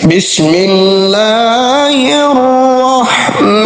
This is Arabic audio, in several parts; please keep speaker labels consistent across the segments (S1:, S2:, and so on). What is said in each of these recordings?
S1: بسم الله الرحمن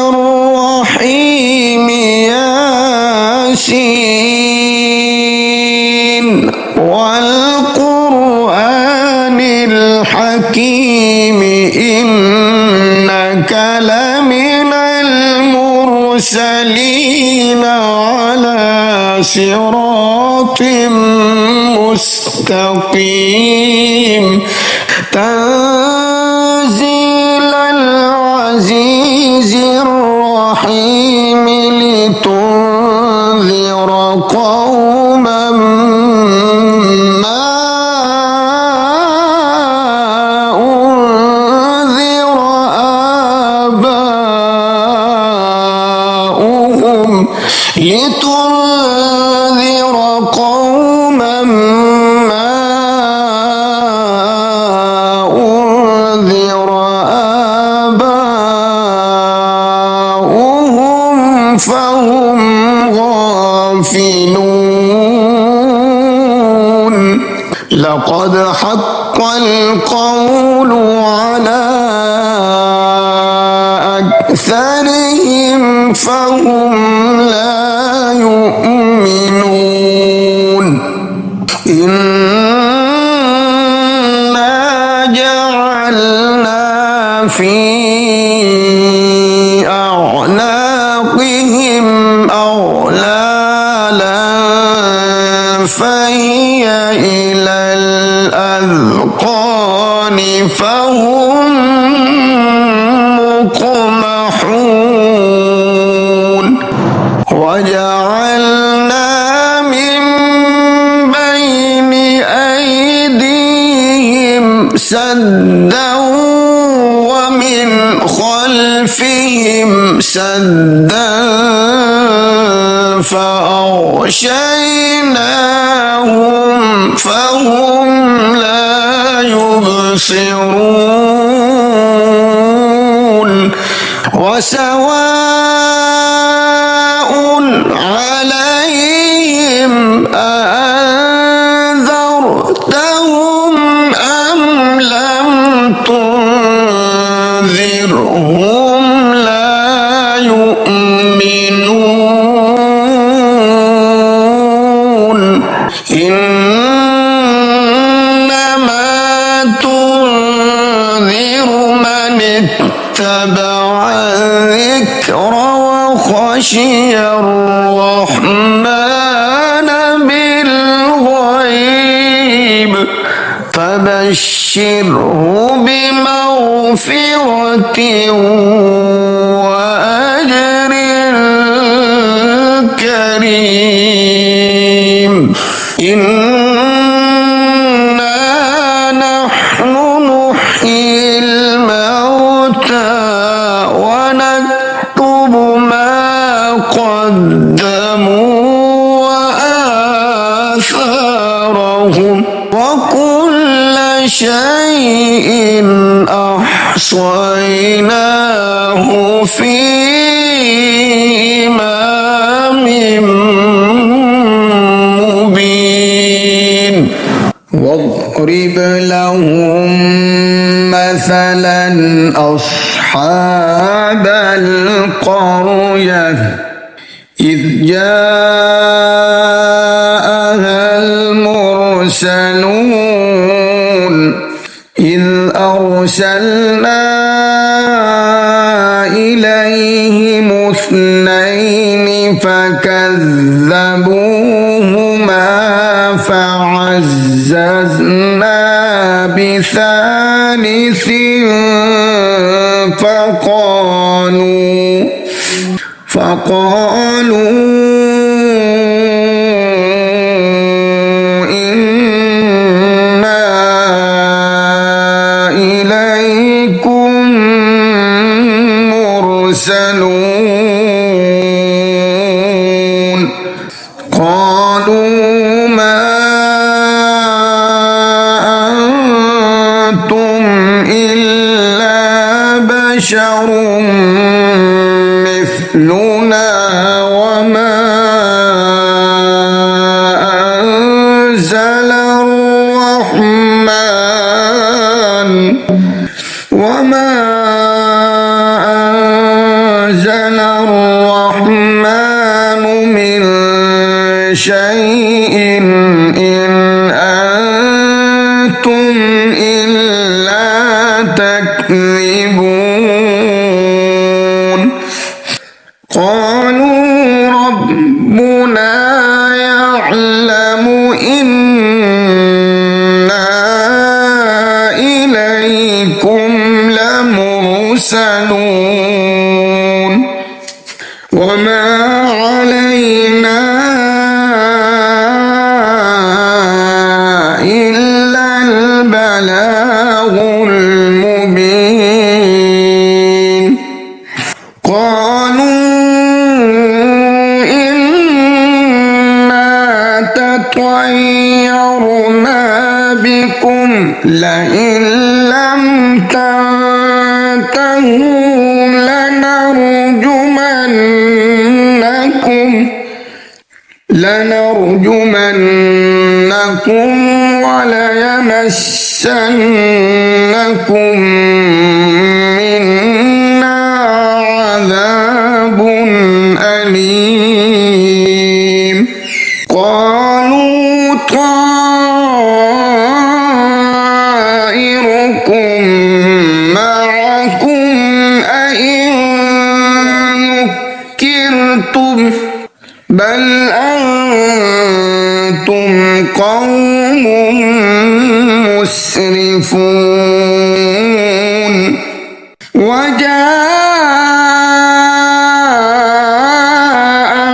S1: الرحيم ياسين والقرآن الحكيم إنك لمن المرسلين على صراط مستقيم تنزيل العزيز الرحيم لتنذر قوما ما أنذر آباؤهم لتنذر قوما فهم غافلون لقد حق القول على أكثرهم فهم لا يؤمنون إنا جعلنا في أعناقهم أغلالا فهي إلى الأذقان فهم مقمحون وجعلنا من بين أيديهم سدا ومن خلفهم سدا فأغشيناهم فهم لا يبصرون وسواء عليهم أأنذرتهم أم لم تنذرهم لا يؤمنون إنما تنذر من اتبع الذكر وخشي الرحمن بالغيب فبشره بمغفرة وأجر كريم إنا نحن نحيي الموتى ونكتب ما قدموا وآثارهم وكل شيء أحصيناه في إمام مبين واضرب لهم مثلا أصحاب القرية إذ جاءها المرسلون إذ أرسلنا إليهم اثنين فكذبوهما فعززنا بثالث فقالوا إنا إليكم مرسلون قالوا ما أنتم إلا بشر مثلنا وما أنزل الرحمن وما أنزل الرحمن من شيء إن أنتم إلا تكذبون قالوا ربنا يعلم إنا إليكم لمرسلون وما علينا إلا البلاغ المبين قالوا طيرنا بكم لئن لم تنتهوا لنرجمنكم وليمسنكم منا عذاب أليم قالوا طائركم معكم أئن ذكرتم بل أنتم قوم مسرفون وجاء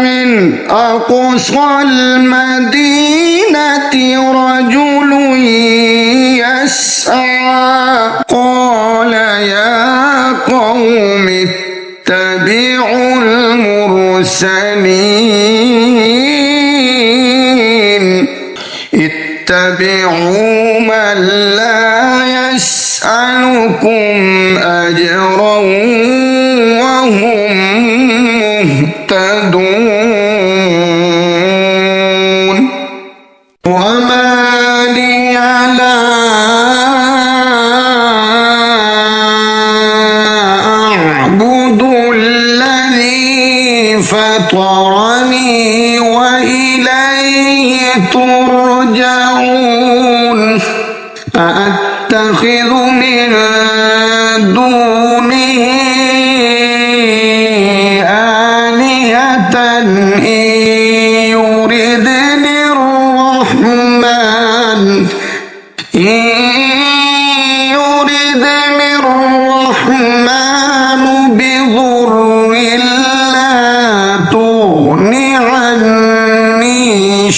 S1: من أقصى المدينة رجل يسعى قال يا قوم اتبعوا المرسلين اتبعوا من لا يسألكم أجرا وهم مهتدون وما لي لا أعبد الذي فطرني وإليه ترجعون أأتخذ من دونه آلهة إن يردني الرحمن بضر لا تغن عني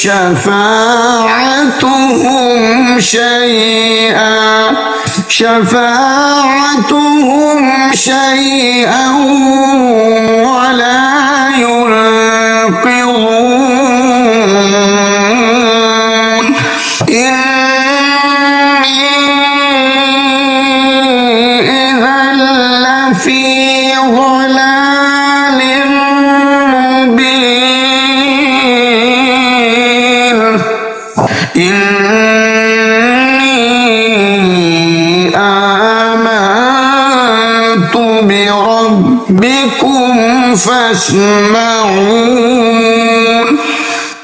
S1: شفاعتهم شيئا ولا ينقذون إني إذا لفي ضلال مبين إني آمنت بربكم فاسمعون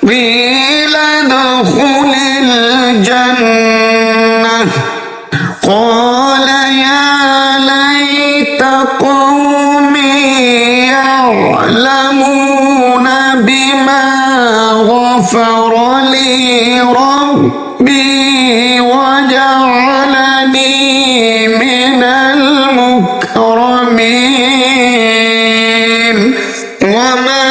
S1: قيل ادخل الجنة قال يا ليت قومي يعلمون بما غفر لي ربي وجعلني من المكرمين وما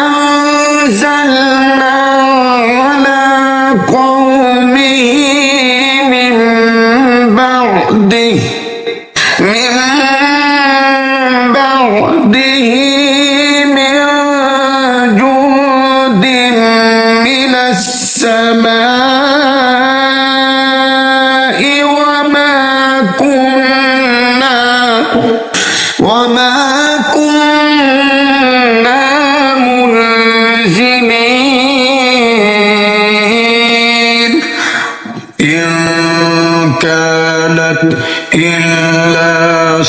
S1: أنزلنا على قومه من بعده من جند من السماء وما كنا منزلين إن كان كانت إلا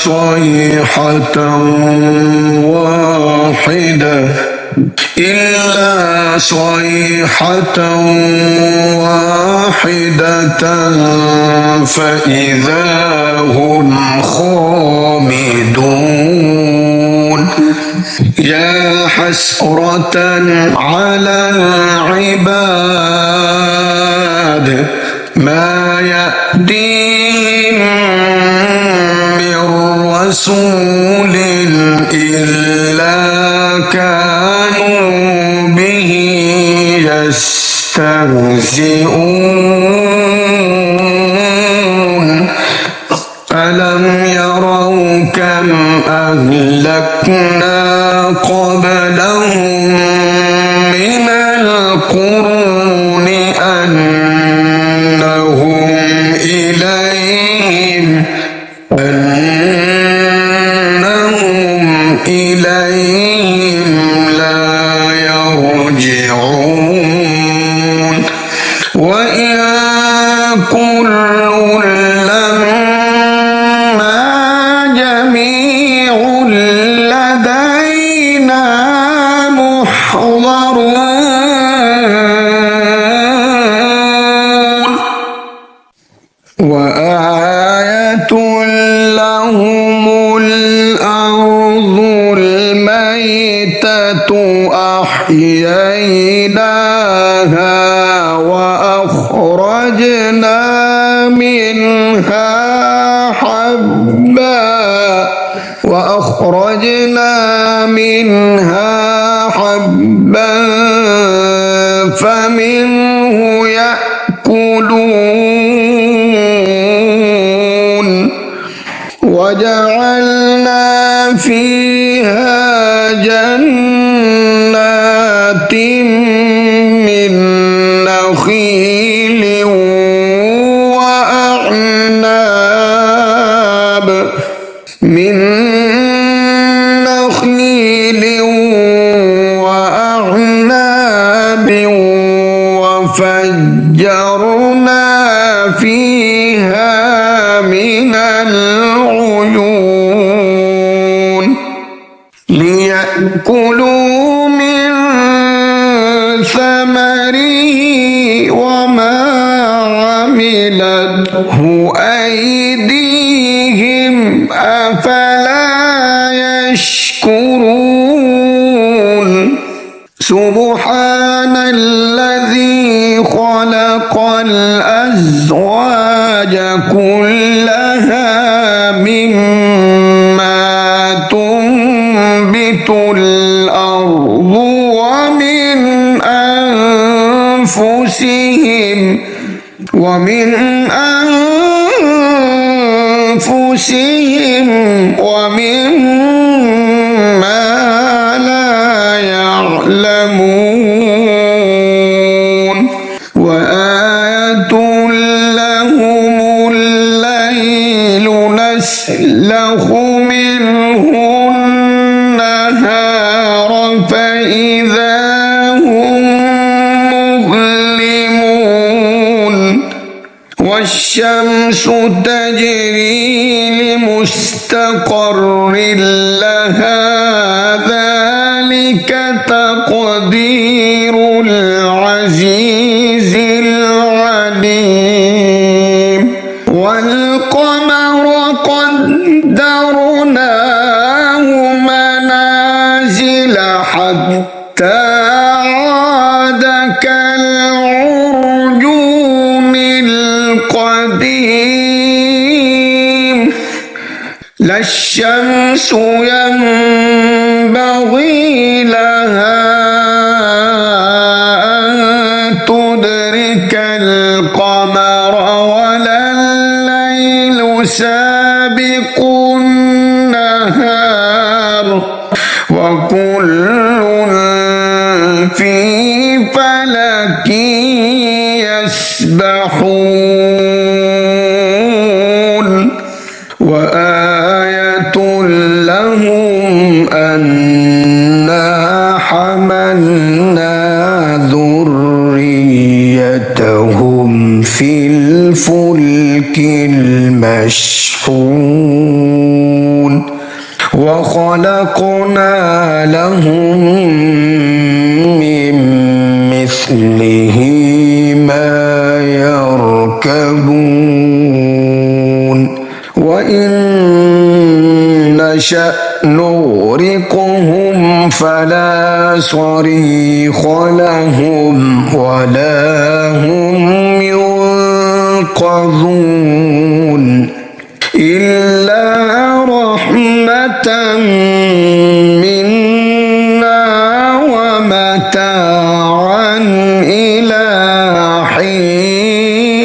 S1: صيحة واحدة فإذا هم خامدون يا حسرة على العباد ما يأتيهم من رسول إلا كانوا به يستهزئون ألم يروا كم أهلكنا قبلهم من القرون أنهم إليهم لا يرجعون وإن كل لما جميع لدينا محضرون وآية لهم الأرض الميتة أحييناها وأخرجنا منها حبا فمنه يأكلون وجعلنا فيها جنات من نخيل وأعناب وفجرنا فيها من العيون ليأكلوا من ثمره وما عملته أيديهم أفلا يشكرون سبحان الذي خلق الأزواج كلها مما تنبت الأرض ومن أنفسهم ومما لا يعلمون وآية لهم الليل نسلخ منه النهار فإذا هم مظلمون والشمس تجري لمستقر لها ذلك تقدير العزيز العليم والقمر قدرناه منازل حتى عاد كالعرجون القديم لا الشمس ينبغي لها أن تدرك القمر ولا الليل سابق النهار وكل في فلك يسبحون وآية لهم أنا حملنا ذريتهم في الفلك المشحون وخلقنا لهم من مثله ما يركبون وإن نشأ نغرقهم فلا صريخ لهم ولا هم ينقذون إلا رحمة منا ومتاعا إلى حين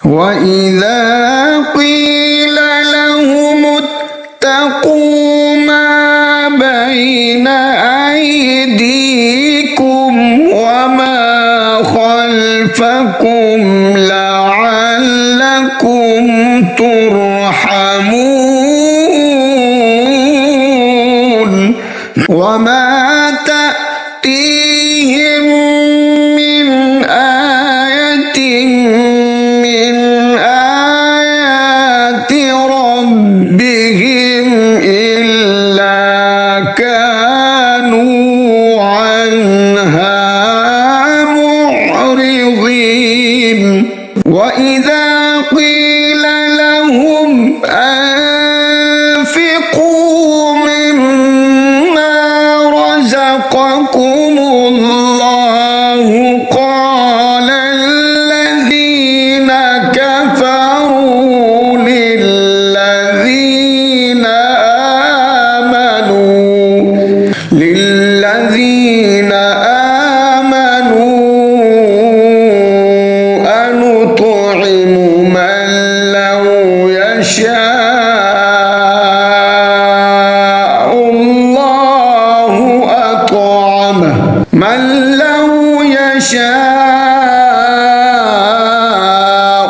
S1: وإذا قيل لهم اتقوا ما بين أيديكم وما خلفكم لعلكم ترحمون وما تأتيهم من آية من آيات ربهم إلا كانوا عنها معرضين وإذا قيل لهم أنفقوا مما رزقكم الله قال الذين كفروا للذين آمنوا أنطعم من لو يشاء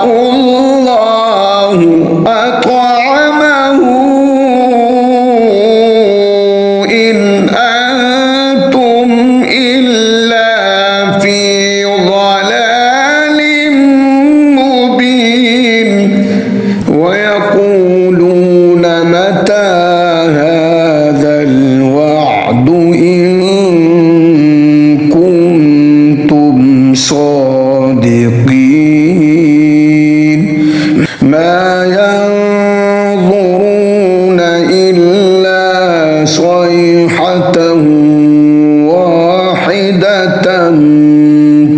S1: الله أطعمه إن أنتم إلا في ضلال مبين ويقولون متى هذا الوعد إن كنتم صادقين ما ينظرون إلا صيحة واحدة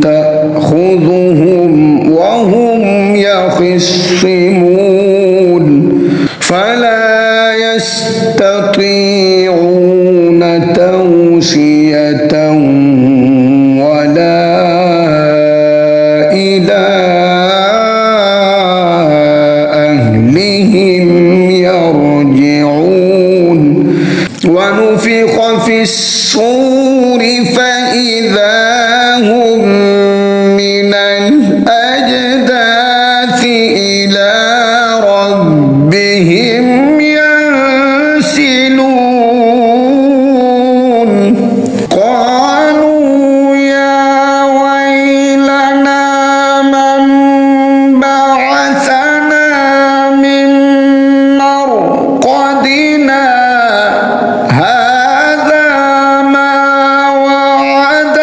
S1: تأخذهم وهم يخصمون فلا يستطيعون توصية ولا إلى أهلهم يرجعون ونفخ في الصور فإذا هم من الأجداث إلى ربهم ينسلون قالوا يا ويلنا من بعثنا من مرقدنا هذا ما وعد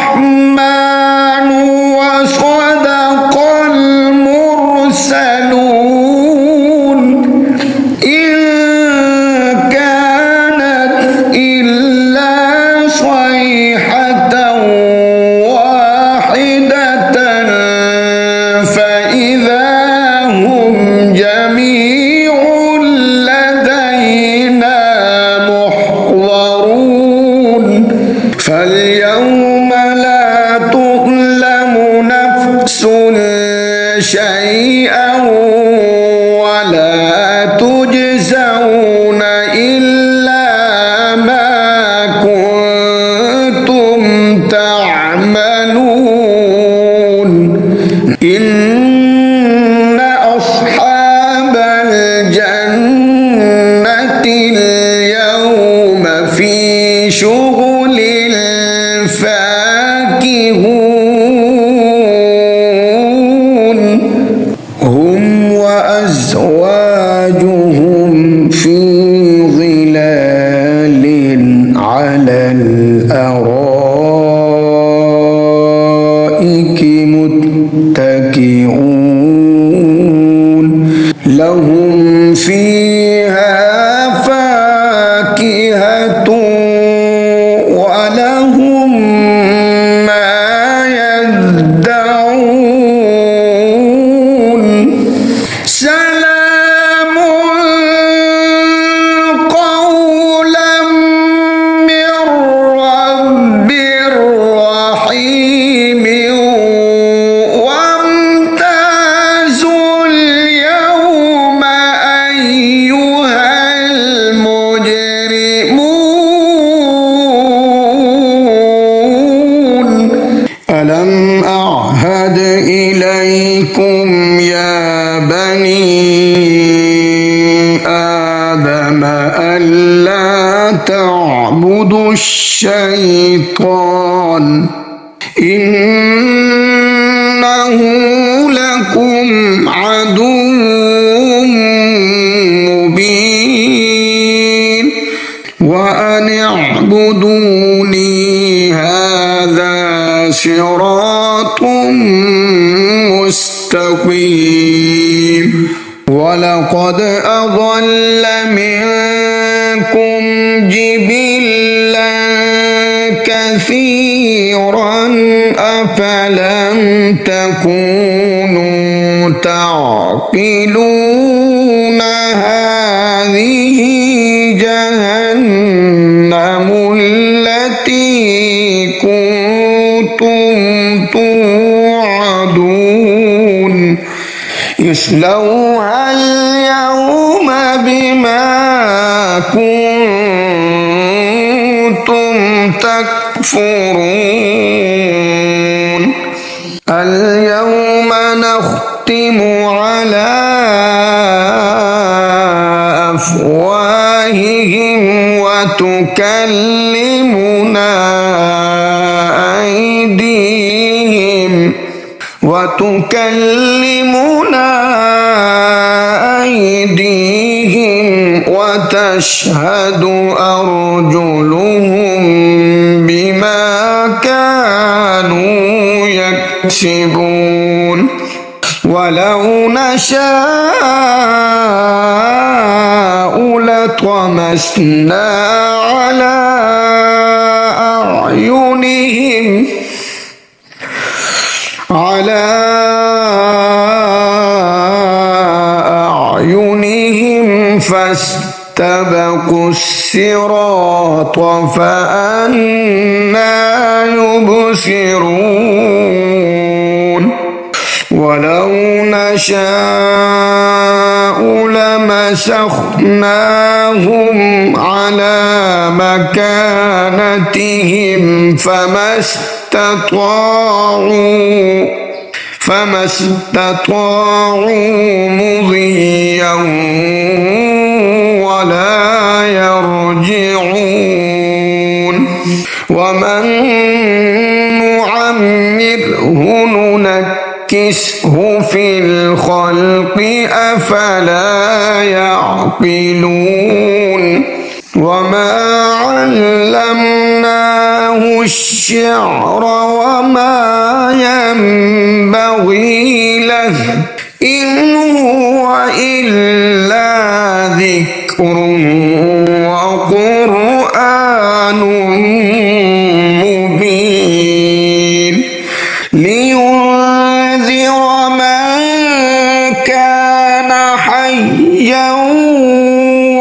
S1: الرحمن وصدق المرسلون إن كانت إلا صيحة واحدة فإذا هم جميع لدينا محضرون فاليوم لا تظلم نفس شيئا ولا تجزون إلا ما كنتم تعملون إن أصحاب الجنة اليوم في شغل فاكهون وأزواجهم في ظلال على الأرائك متكئون لهم فيها فاكهة ولهم ما يدعون سلام قولا من رب رحيم وامتازوا اليوم أيها المجرمون ألم أعهد إليكم يا بني آدم ألا تعبدوا الشيطان إنه لكم عدو مبين وأن اعبدوني هذا صراط مستقيم ولقد أضل منكم جبلا كثيرا أفلم تكونوا تعقلون هذه جهنم التي كنتم توعدون اصلوها اليوم بما كنتم تكفرون اليوم نختم على أفواههم وتكلمنا أيديهم وتشهد أرجلهم بما كانوا يكسبون ولو نشاء لطمسنا على أعينهم فاستبقوا الصراط فأنى يبصرون ولو نشاء لمسخناهم على مكانتهم فما استطاعوا مضيا ولا يرجعون ومن نعمره ننكسه في الخلق أفلا يعقلون وما علمناه الشعر وما ينبغي له إن هو إلا ذكر وقرآن مبين لينذر من كان حيا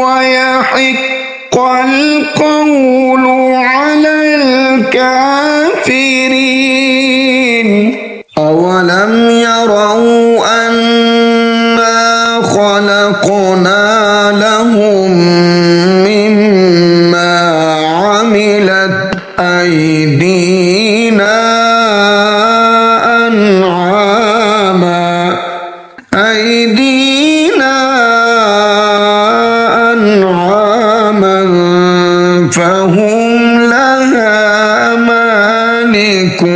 S1: ويحق القول على الكافرين أولم يروا أنا خلقنا لهم مما عملت أيدينا أنعاما فهم لها مالكون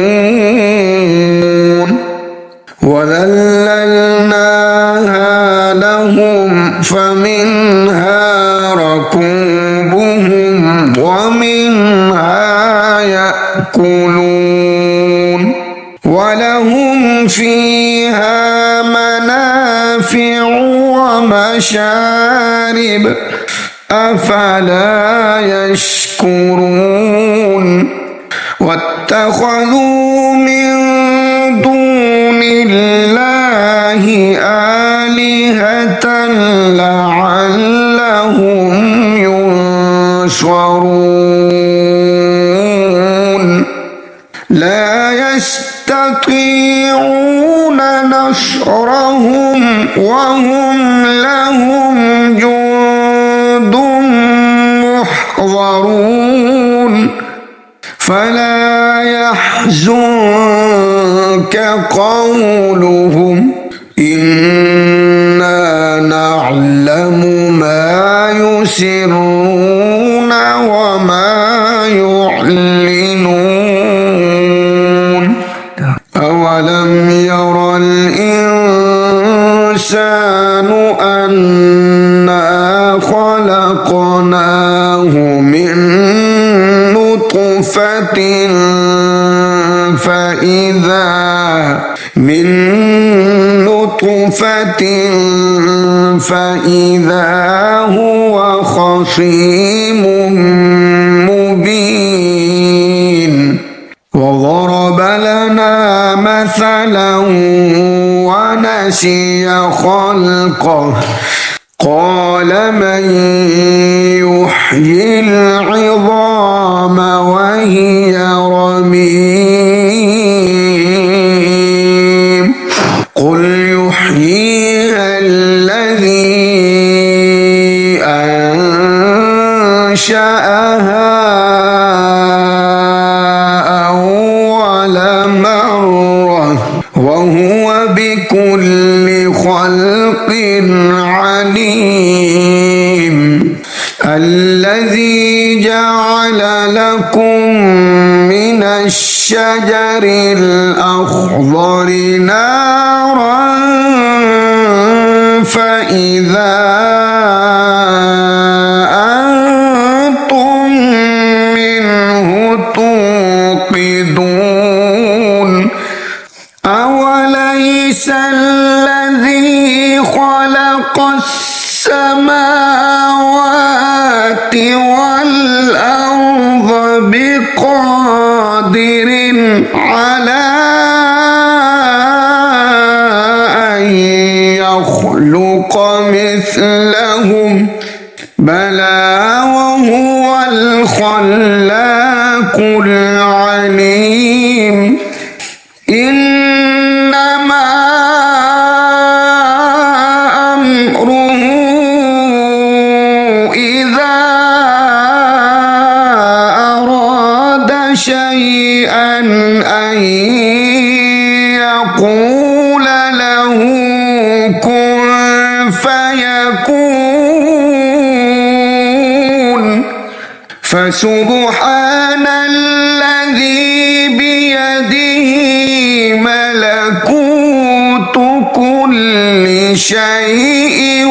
S1: وذللناها لهم فمنها ركوبهم ومنها يأكلون ولهم فيها منافع ومشارب أفلا يشكرون واتخذوا من دون الله آلهة لعلهم ينصرون لا يستطيعون نصرهم وهم لهم جند محضرون فلا يحزنك قولهم إنا نعلم ما يسرون وما يعلنون أولم ير الإنسان أنا خلقناه من نطفة فإذا هو خصيم مبين وضرب لنا مثلا ونسي خلقه قال من يحيي العظام وهي رميم قل يحييها الذي أنشأها أول مرة وهو بكل خلق عليم الذي جعل لكم من الشجر الأخضر نارا فإذا أنتم منه توقدون أوليس الذي خلق السماوات والأرض بقادر على أن يخلق مثلهم بلى وهو الخلاق العليم إنما أمره إذا أراد شيئا أن يقول له كن فيكون فسبحان الذي بيده ملكوت كل شيء